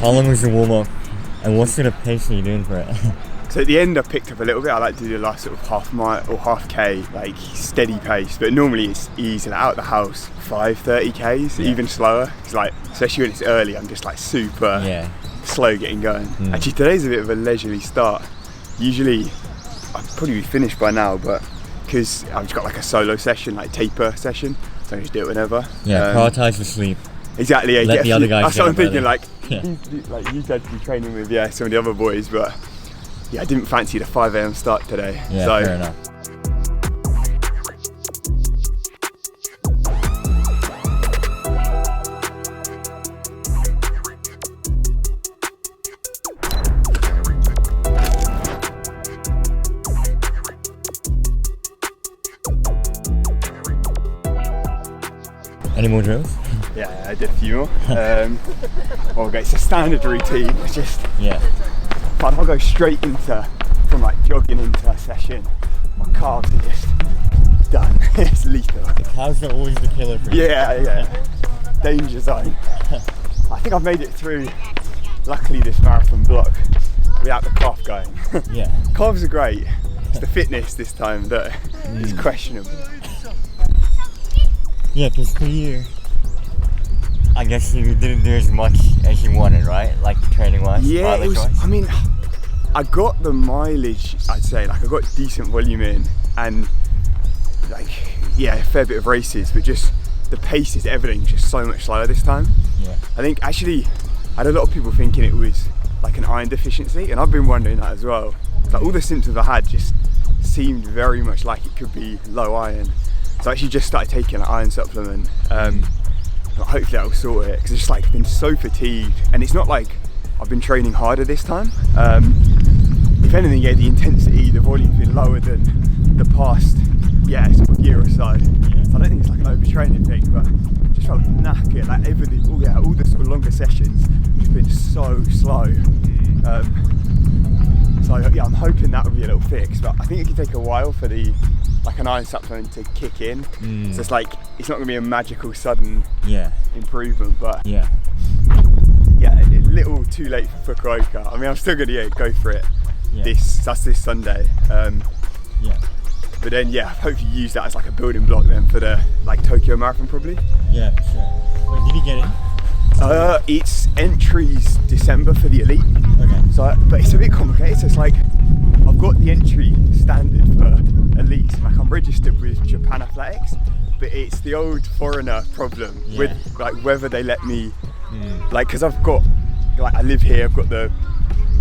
How long was your warm-up? And what sort of pace are you doing for it? So at the end I picked up a little bit. I like to do the last sort of half mile or half K, like steady pace, but normally it's easy, like out the house 5:30 Ks, even slower. It's like, especially when it's early, I'm just like super slow getting going. Actually today's a bit of a leisurely start. Usually I'd probably be finished by now, but because I've just got like a solo session, like taper session, so I can just do it whenever. Prioritize the sleep. Exactly, yeah. Let the other guys. That's what I'm thinking. Better. Like you had to be training with some of the other boys, but yeah, I didn't fancy the 5 AM start today. Yeah, so. fair enough. Any more drills? Yeah, I did a few more. Okay, it's a standard routine. It's just but I'll go straight into from like jogging into a session. My calves are just done. It's lethal. The calves are always the killer for you. Yeah. Danger zone. I think I've made it through. Luckily, this marathon block without the calf going. Calves are great. It's the fitness this time that is questionable. Yeah, because for you, I guess you didn't do as much as you wanted, right? Like training-wise, mileage-wise? I mean, I got the mileage, I'd say. Like, I got decent volume in and, like, a fair bit of races, but just the pace is everything just so much slower this time. I think, actually, I had a lot of people thinking it was like an iron deficiency, and I've been wondering that as well. Like, all the symptoms I had just seemed very much like it could be low iron. So I actually just started taking an iron supplement. Hopefully that will sort it, because it's just like been so fatigued, and it's not like I've been training harder this time. If anything, the intensity, the volume's been lower than the past sort of year or so. So I don't think it's like an overtraining thing, but I just felt knackered. Like all the sort of longer sessions just been so slow. So I'm hoping that will be a little fix, but I think it could take a while for an iron supplement to kick in. So it's like, it's not going to be a magical sudden improvement, but a little too late for Fukuoka. I mean, I'm still going to go for it this Sunday. But then hopefully use that as like a building block then for the Tokyo Marathon probably. Yeah, for sure. Wait, did you get in? It's entries December for the elite. Okay. So, but it's a bit complicated. So it's like, I've got the entry standard for elite. Like, I'm registered with Japan Athletics, but it's the old foreigner problem with like whether they let me, because I've got, I live here, I've got the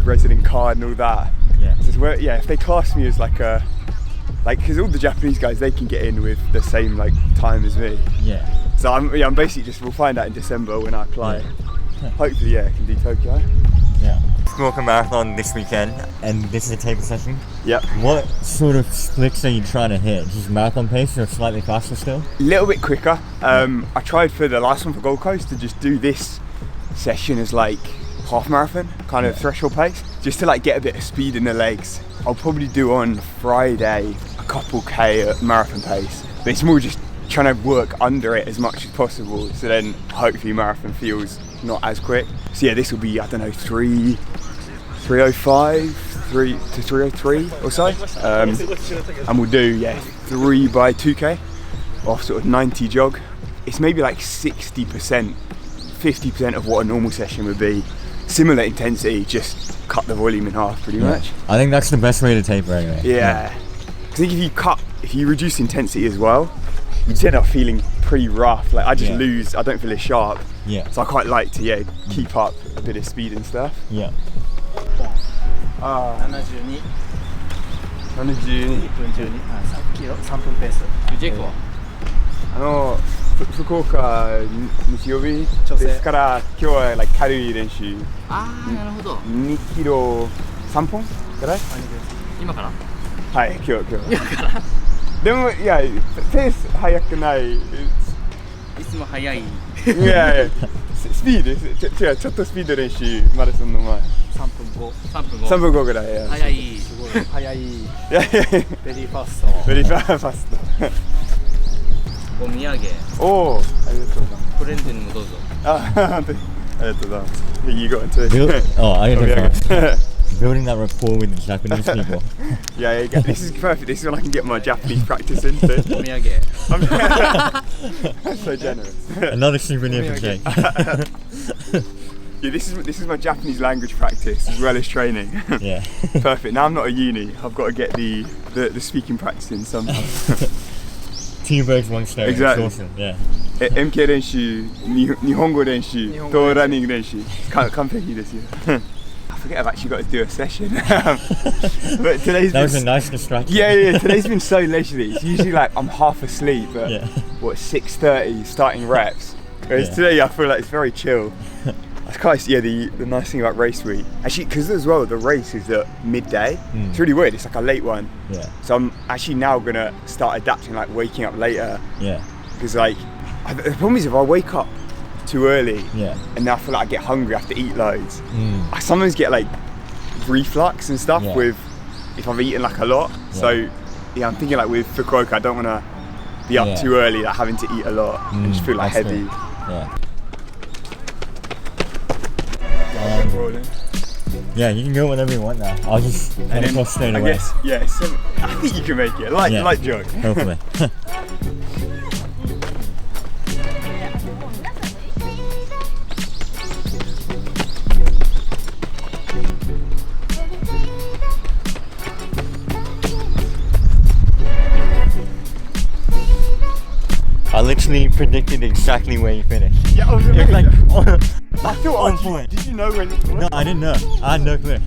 resident card and all that. So if they class me as because all the Japanese guys, they can get in with the same time as me. So I'm basically we'll find out in December when I apply. Hopefully, I can do Tokyo. Fukuoka Marathon this weekend, and this is a taper session. What sort of splits are you trying to hit? Just marathon pace or slightly faster still? A little bit quicker. I tried for the last one for Gold Coast to just do this session as half marathon kind of threshold pace, just to get a bit of speed in the legs. I'll probably do on Friday a couple K at marathon pace, but it's more just trying to work under it as much as possible, so then hopefully marathon feels not as quick. So this will be, I don't know, 3:05 to 3:03 or so, and we'll do 3 by 2K off sort of 90 jog. It's maybe 60%, 50% of what a normal session would be. Similar intensity, just cut the volume in half pretty much. I think that's the best way to taper anyway. I think if you reduce intensity as well, you just end up feeling pretty rough. I just lose, I don't feel as sharp. So I quite like to keep up a bit of speed and stuff. 72 72 1分12さっきの3分ペースジェイクは福岡日曜日ですから、今日は軽い練習。なるほど。2キロ3本ぐらい？今から？はい、今日。今から？でもペース速くない。いつも速い。スピード違う、ちょっとスピード練習マラソンの前。3分5ぐらい。速い。すごい速い。ベリーファースト。お土産。ありがとうございます。プレゼントにもどうぞ。You got into I didn't yeah. Building that rapport with the Japanese people. Yeah, this is perfect. This is when I can get my Japanese practice in too. That's so generous. Another souvenir for Jake. Yeah, this is my Japanese language practice as well as training. Yeah. Perfect. Now I'm not a uni. I've got to get the speaking practice in somehow. 2 birds, 1 stone. Exactly. It's awesome. Yeah. MK 練習、日本語練習、とランニング練習。完璧ですよ。I forget I've actually got to do a session. But today's that was a nice distraction. Yeah. Today's been so leisurely. It's usually like I'm half asleep at 6:30 starting reps. Whereas today I feel like it's very chill. That's quite the nice thing about race week. Actually, because as well the race is at midday. It's really weird. It's like a late one. Yeah. So I'm actually now gonna start adapting, like waking up later. Yeah. Because like the problem is if I wake up too early and now I feel like I get hungry, I have to eat loads. I sometimes get like reflux and stuff with if I've eaten like a lot. So I'm thinking like with Fukuoka I don't want to be up too early, like having to eat a lot and just feel like heavy. Yeah, you can go whenever you want now. I'll just head across straight away. I guess, I think you can make it, like Joe. Hopefully. I literally predicted exactly where you finished. Yeah, I was like, I thought on point. Did you know when? No, I didn't know. I had no clue.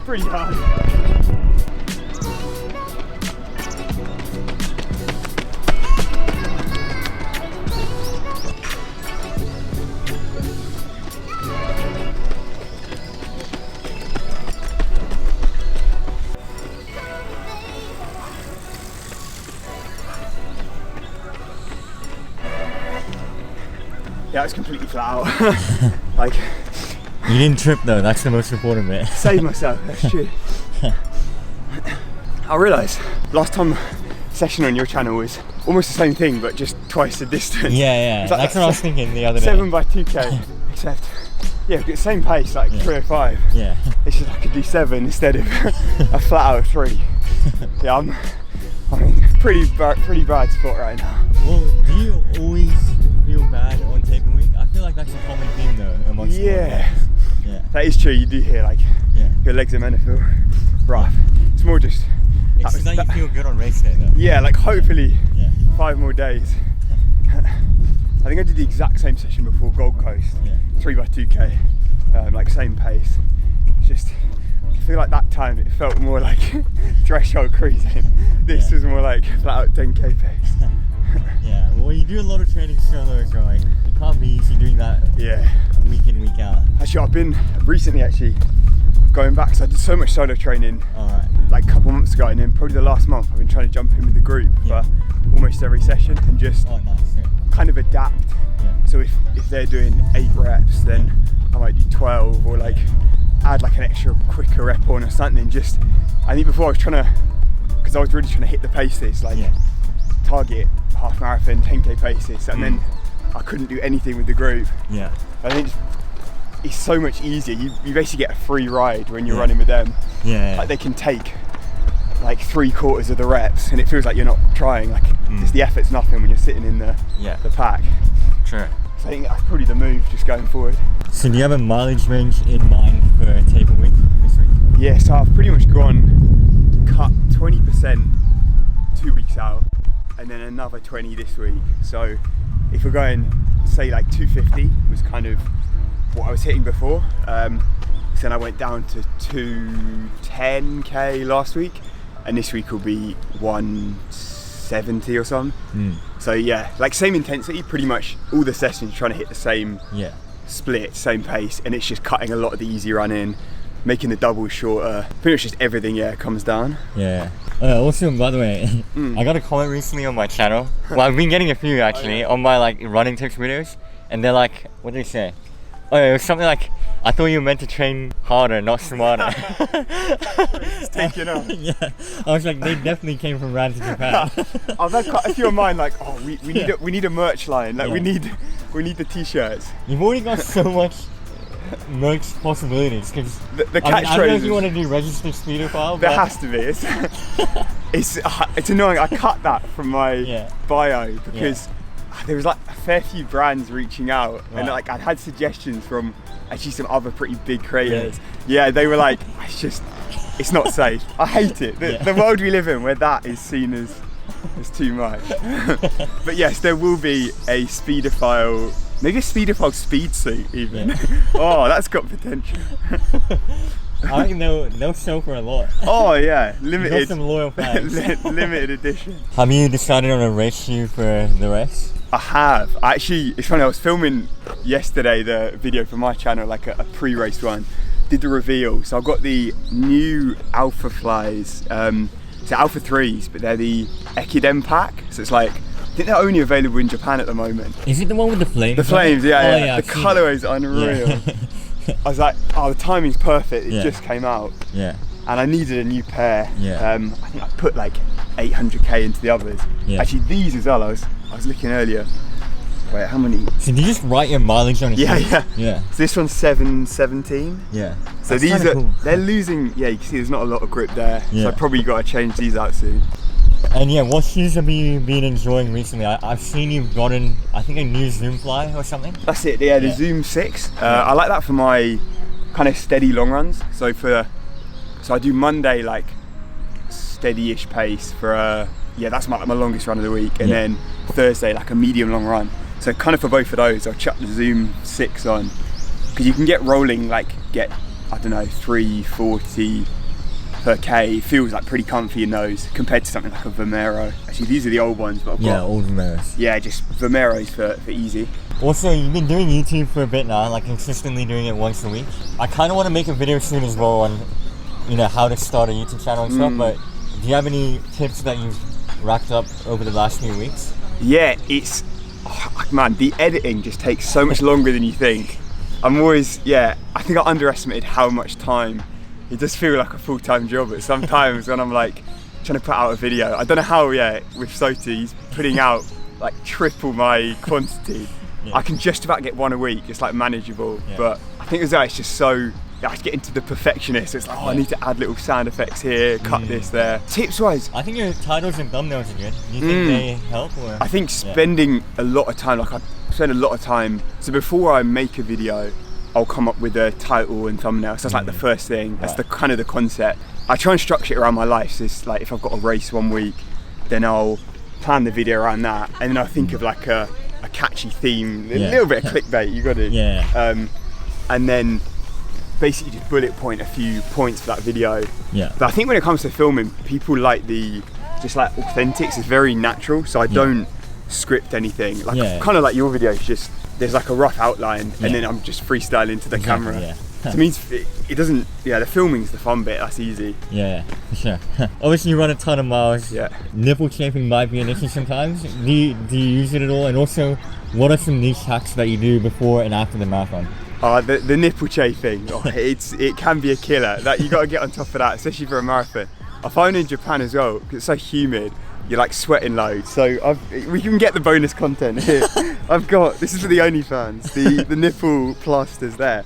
Pretty hard. Yeah, it's completely flat out. Like. You didn't trip though, that's the most important bit. Save myself, that's true. I realised last time session on your channel was almost the same thing but just twice the distance. Yeah, like, that's what I was thinking the other day. 7 by 2k, except same pace, like 305. Yeah. It's just I could do 7 instead of a flat out 3. Yeah, I'm in pretty bad spot right now. Well, do you always feel bad on taping week? I feel like that's a common theme though amongst the Yeah, that is true. You do hear like your legs are meant to feel rough. It's more just. It's like you feel good on race day though. Yeah, like hopefully 5 more days. I think I did the exact same session before Gold Coast. 3 by 2k, like same pace. It's just I feel like that time it felt more like threshold cruising. This was more like flat out 10k pace. Yeah, well you do a lot of training solo as well. Like, it can't be easy doing that week in, week out. Actually, I've been recently going back, so I did so much solo training like a couple months ago, and then probably the last month I've been trying to jump in with the group for almost every session and just kind of adapt. So if they're doing 8 reps, then I might do 12 or like add like an extra quicker rep on or something. Just I think before I was trying to, because I was really trying to hit the paces, like target half marathon, 10k paces, and then I couldn't do anything with the group. I think it's so much easier. You basically get a free ride when you're running with them. Like they can take like 3/4 of the reps and it feels like you're not trying, like just the effort's nothing when you're sitting in the pack. Sure. So I think that's probably the move just going forward. So do you have a mileage range in mind for a taper week this week? Yeah, so I've pretty much cut 20% 2 weeks out and then another 20 this week. So if we're going, say like 250 was kind of what I was hitting before. 206, and I went down to 210k last week, and this week will be 170 or something. So yeah, like same intensity, pretty much all the sessions trying to hit the same split, same pace, and it's just cutting a lot of the easy run in, making the doubles shorter. Pretty much just everything comes down. Also, by the way, I got a comment recently on my channel. Well, I've been getting a few actually on my like running tips videos, and they're like, what did they say? Oh, it was something like, I thought you were meant to train harder, not smarter. It's taken off. Yeah, I was like, they definitely came from Rand to Japan. I've had quite a few of mine like, oh, we need a merch line. Like we need the t-shirts. You've already got so much merch possibilities, because the catchphrase. I don't know if you want to do registered speeder file. There has to be. It's annoying. I cut that from my bio because there was like a fair few brands reaching out, and like I'd had suggestions from actually some other pretty big creators. Yeah, they were like, it's not safe. I hate it. The world we live in, where that is seen as too much. But yes, there will be a speedophile, maybe a speedophile speed suit even. Oh, that's got potential. I reckon they'll sell for a lot. Oh yeah, limited. You got some loyal fans. Limited edition. Have you decided on a race shoe for the race? I have. Actually, it's funny, I was filming yesterday the video for my channel, like a pre-race one. Did the reveal. So I've got the new Alpha Flies, so Alpha 3s, but they're the Ekidem pack. So it's like, I think they're only available in Japan at the moment. Is it the one with the flames? The flames, yeah. The colourway's unreal. I was like, oh, the timing's perfect. It just came out. Yeah. And I needed a new pair. Yeah. I think I put like 800k into the others. Yeah. Actually, these as well. I was looking earlier. Wait, how many? So did you just write your mileage on it? Yeah. So this one's 717. Yeah. So that's these are cool. They're losing. Yeah, you can see there's not a lot of grip there. Yeah. So I probably got to change these out soon. And yeah, what shoes have you been enjoying recently? I've seen you've gotten, I think, a new Zoom Fly or something. That's it. Yeah, the Zoom 6. I like that for my kind of steady long runs. So I do Monday like steady-ish pace for that's my longest run of the week, and then Thursday like a medium long run. So kind of for both of those, I'll chuck the Zoom 6 on, because you can get rolling, like get, I don't know, 340 per K. It feels like pretty comfy in those compared to something like a Vomero. Actually, these are the old ones, but I've got old Vomeros. Yeah, just Vomeros for easy. Also, you've been doing YouTube for a bit now, like consistently doing it once a week. I kind of want to make a video soon as well on, how to start a YouTube channel and stuff, but do you have any tips that you've racked up over the last few weeks? Yeah, it's, man, the editing just takes so much longer than you think. I'm always, I think I underestimated how much time. It does feel like a full-time job, but sometimes when I'm like trying to put out a video, I don't know how, with Sota, he's putting out like triple my quantity. I can just about get one a week, it's like manageable, but I think as well, it's just so, I get into the perfectionist. It's like, I need to add little sound effects here, cut this there. Tips-wise, I think your titles and thumbnails are good. Do you think they help? Or? I think spending a lot of time, like I spend a lot of time, so before I make a video, I'll come up with a title and thumbnail. So that's like the first thing. That's the kind of the concept. I try and structure it around my life. So it's like if I've got a race one week, then I'll plan the video around that, and then I'll think of like a catchy theme, a little bit of clickbait. You got to. And then basically just bullet point a few points for that video. But I think when it comes to filming, people like just like authentics. It's very natural. So I don't script anything. Like kind of like your videos, just there's like a rough outline, and then I'm just freestyling to the camera. So it means it doesn't. The filming's the fun bit. That's easy. For sure. Obviously, you run a ton of miles. Nipple chafing might be an issue sometimes. Do you use it at all? And also, what are some niche hacks that you do before and after the marathon? The nipple chafing. It can be a killer. That you got to get on top of that, especially for a marathon. I find in Japan as well, because it's so humid. You're like sweating loads, so we can get the bonus content here. This is for the OnlyFans, the nipple plasters there.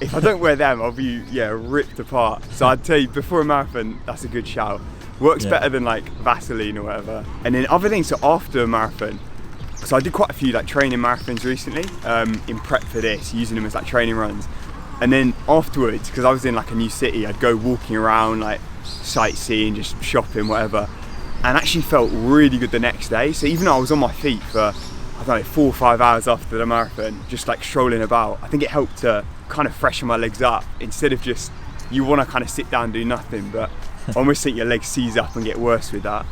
If I don't wear them, I'll be ripped apart. So I'd tell you, before a marathon, that's a good shout. Works better than like Vaseline or whatever. And then other things, so after a marathon, so I did quite a few like training marathons recently, in prep for this, using them as like training runs. And then afterwards, because I was in like a new city, I'd go walking around, like sightseeing, just shopping, whatever. And actually felt really good the next day. So even though I was on my feet for, I don't know, 4 or 5 hours after the marathon, just like strolling about, I think it helped to kind of freshen my legs up instead of just, you want to kind of sit down and do nothing, but I almost think your legs seize up and get worse with that.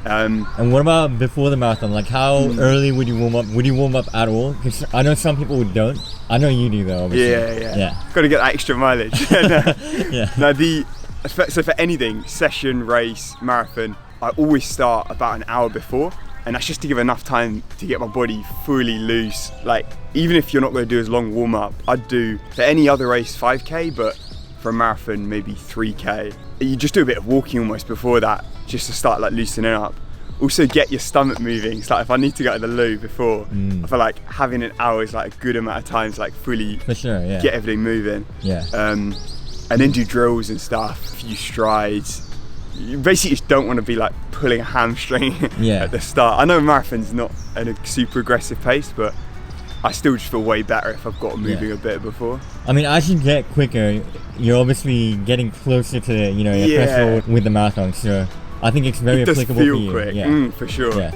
And what about before the marathon? Like, how early would you warm up? Would you warm up at all? Because I know some people don't. I know you do though, obviously. Yeah. Got to get that extra mileage. Now so for anything, session, race, marathon, I always start about an hour before, and that's just to give enough time to get my body fully loose. Like, even if you're not going to do as long warm up, I'd do for any other race 5k, but for a marathon maybe 3k. You just do a bit of walking almost before that, just to start like loosening up. Also get your stomach moving. It's like if I need to go to the loo before, I feel like having an hour is like a good amount of time to like fully get everything moving. And then do drills and stuff, a few strides. You basically just don't want to be like pulling a hamstring at the start. I know marathon's not at a super aggressive pace, but I still just feel way better if I've got moving a bit before. I mean, as you get quicker, you're obviously getting closer to your threshold with the marathon, so I think it's very applicable for you. It does feel quick, for sure.